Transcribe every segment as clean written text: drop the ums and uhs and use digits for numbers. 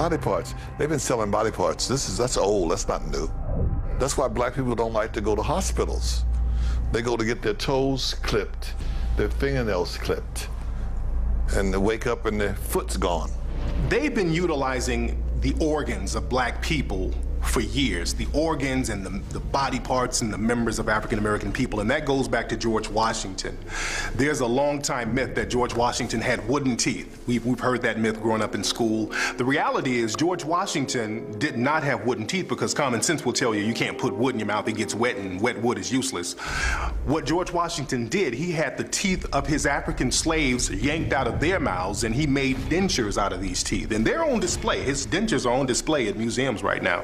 Body parts. They've been selling body parts. That's old, that's not new. That's why black people don't like to go to hospitals. They go to get their toes clipped, their fingernails clipped, and they wake up and their foot's gone. They've been utilizing the organs of black people for years, the organs and the body parts and the members of African-American people, and that goes back to George Washington. There's a long-time myth that George Washington had wooden teeth. We've heard that myth growing up in school. The reality is George Washington did not have wooden teeth because common sense will tell you you can't put wood in your mouth, it gets wet, and wet wood is useless. What George Washington did, he had the teeth of his African slaves yanked out of their mouths, and he made dentures out of these teeth, and they're on display. His dentures are on display at museums right now.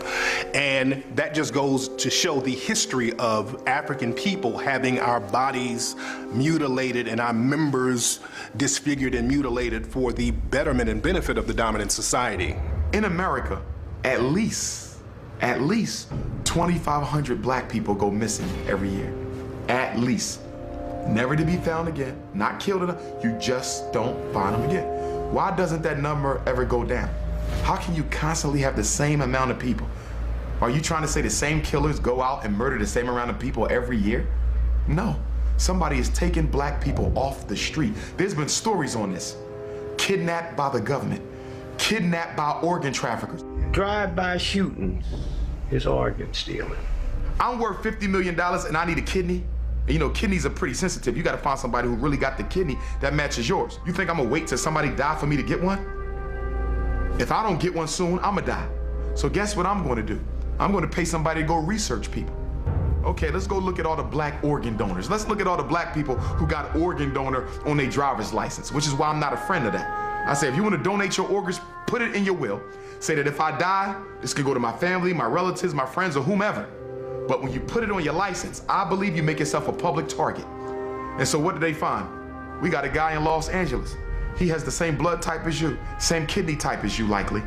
And that just goes to show the history of African people having our bodies mutilated and our members disfigured and mutilated for the betterment and benefit of the dominant society. In America, at least 2,500 black people go missing every year. At least. Never to be found again, not killed enough, you just don't find them again. Why doesn't that number ever go down? How can you constantly have the same amount of people? Are you trying to say the same killers go out and murder the same amount of people every year? No. Somebody is taking black people off the street. There's been stories on this. Kidnapped by the government. Kidnapped by organ traffickers. Drive-by shootings is organ stealing. I'm worth $50 million and I need a kidney. And you know, kidneys are pretty sensitive. You gotta find somebody who really got the kidney that matches yours. You think I'm gonna wait till somebody die for me to get one? If I don't get one soon, I'ma die. So guess what I'm gonna do? I'm gonna pay somebody to go research people. Okay, let's go look at all the black organ donors. Let's look at all the black people who got organ donor on their driver's license, which is why I'm not a friend of that. I say, if you wanna donate your organs, put it in your will. Say that if I die, this could go to my family, my relatives, my friends, or whomever. But when you put it on your license, I believe you make yourself a public target. And so what did they find? We got a guy in Los Angeles. He has the same blood type as you, same kidney type as you likely.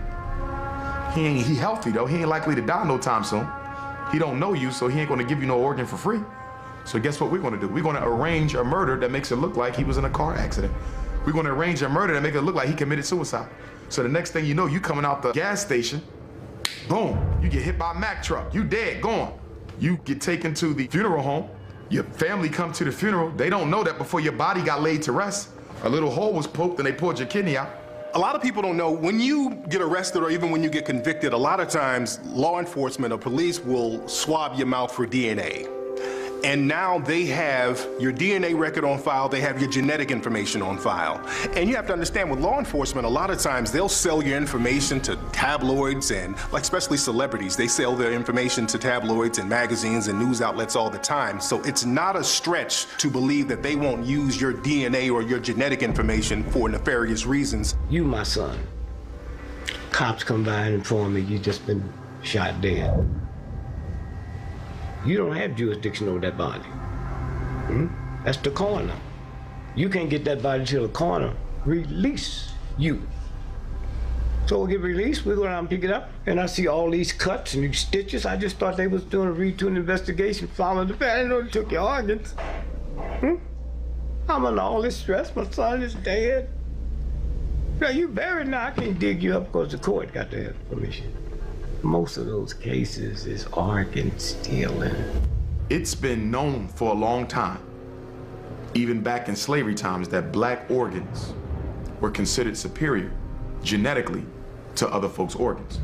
He healthy though, he ain't likely to die no time soon. He don't know you, so he ain't gonna give you no organ for free. So guess what we're gonna do? We're gonna arrange a murder that makes it look like he was in a car accident. We're gonna arrange a murder that makes it look like he committed suicide. So the next thing you know, you coming out the gas station, boom, you get hit by a Mack truck, you dead, gone. You get taken to the funeral home, your family come to the funeral, they don't know that before your body got laid to rest, a little hole was poked and they pulled your kidney out. A lot of people don't know, when you get arrested or even when you get convicted, a lot of times law enforcement or police will swab your mouth for DNA. And now they have your DNA record on file, they have your genetic information on file. And you have to understand, with law enforcement, a lot of times they'll sell your information to tabloids and, like, especially celebrities, they sell their information to tabloids and magazines and news outlets all the time. So it's not a stretch to believe that they won't use your DNA or your genetic information for nefarious reasons. You, my son. Cops come by and inform me you just been shot dead. You don't have jurisdiction over that body. That's the coroner. You can't get that body till the coroner release you. So we'll get released, we go down and pick it up, and I see all these cuts and these stitches. I just thought they was doing a routine investigation, following the family. I didn't know they took your organs. I'm under all this stress, my son is dead. Now you buried now, I can't dig you up because the court got to have permission. Most of those cases is organ stealing. It's been known for a long time, even back in slavery times, that black organs were considered superior genetically to other folks' organs.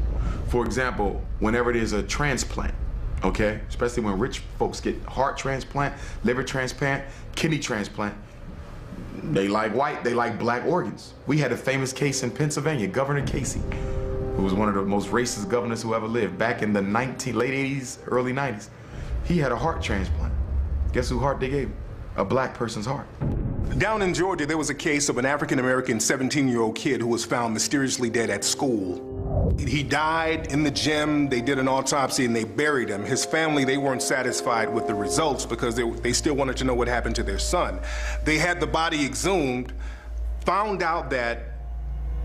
For example, whenever there's a transplant, okay, especially when rich folks get heart transplant, liver transplant, kidney transplant, they like white, they like black organs. We had a famous case in Pennsylvania, Governor Casey, who was one of the most racist governors who ever lived back in the late 80s, early 90s. He had a heart transplant. Guess whose heart they gave him? A black person's heart. Down in Georgia, there was a case of an African-American 17-year-old kid who was found mysteriously dead at school. He died in the gym, they did an autopsy and they buried him. His family, they weren't satisfied with the results because they still wanted to know what happened to their son. They had the body exhumed, found out that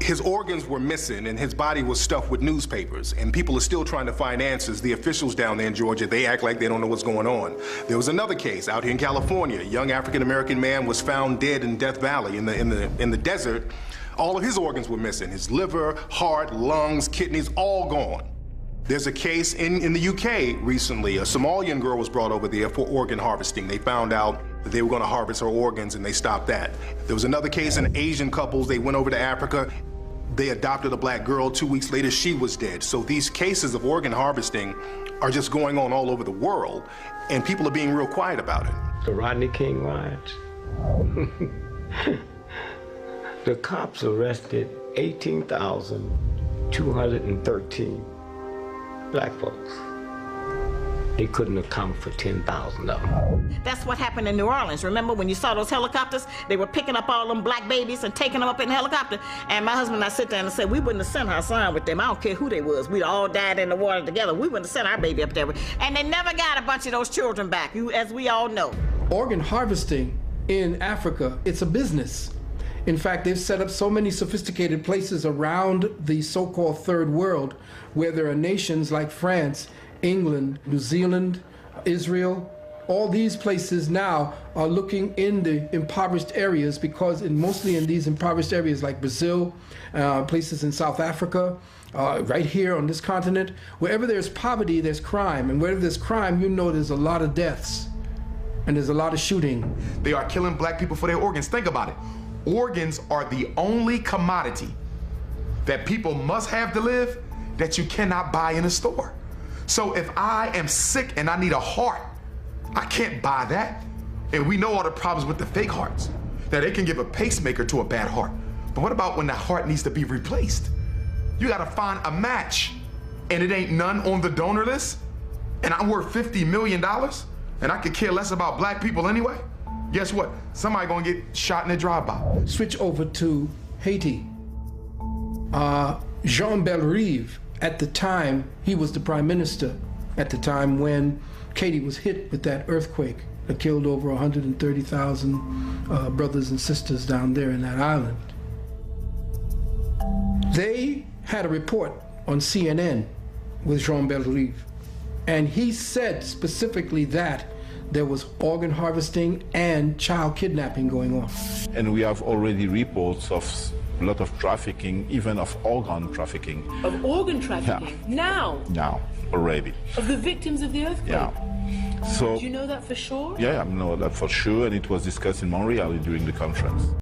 his organs were missing and his body was stuffed with newspapers, and people are still trying to find answers. The officials down there in Georgia, they act like they don't know what's going on. There was another case out here in California. A young African-American man was found dead in Death Valley in the desert All of his organs were missing. His liver, heart, lungs, kidneys, all gone. There's a case in the UK recently. A Somalian girl was brought over there for organ harvesting. They found out that they were going to harvest her organs and they stopped that. There was another case in Asian couples. They went over to Africa. They adopted a black girl. 2 weeks later, she was dead. So these cases of organ harvesting are just going on all over the world, and people are being real quiet about it. The Rodney King riots. The cops arrested 18,213 black folks. They couldn't account for 10,000 of them. That's what happened in New Orleans. Remember when you saw those helicopters? They were picking up all them black babies and taking them up in the helicopter. And my husband and I sit there and said, we wouldn't have sent our son with them. I don't care who they was. We'd all died in the water together. We wouldn't have sent our baby up there. And they never got a bunch of those children back, as we all know. Organ harvesting in Africa, it's a business. In fact, they've set up so many sophisticated places around the so-called third world where there are nations like France, England, New Zealand, Israel. All these places now are looking in the impoverished areas because mostly in these impoverished areas like Brazil, places in South Africa, right here on this continent, wherever there's poverty, there's crime. And wherever there's crime, you know there's a lot of deaths and there's a lot of shooting. They are killing black people for their organs. Think about it. Organs are the only commodity that people must have to live that you cannot buy in a store. So if I am sick and I need a heart, I can't buy that. And we know all the problems with the fake hearts, that they can give a pacemaker to a bad heart. But what about when the heart needs to be replaced? You gotta find a match, and it ain't none on the donor list, and I'm worth $50 million, and I could care less about black people anyway? Guess what? Somebody gonna get shot in a drive-by. Switch over to Haiti. Jean Bellerive, at the time, he was the prime minister at the time when Haiti was hit with that earthquake that killed over 130,000 brothers and sisters down there in that island. They had a report on CNN with Jean Bellerive, and he said specifically that there was organ harvesting and child kidnapping going on. And we have already reports of a lot of trafficking, even of organ trafficking. Of organ trafficking? Yeah. Now? Now, already. Of the victims of the earthquake? Yeah. So, do you know that for sure? Yeah, I know that for sure, and it was discussed in Montreal during the conference.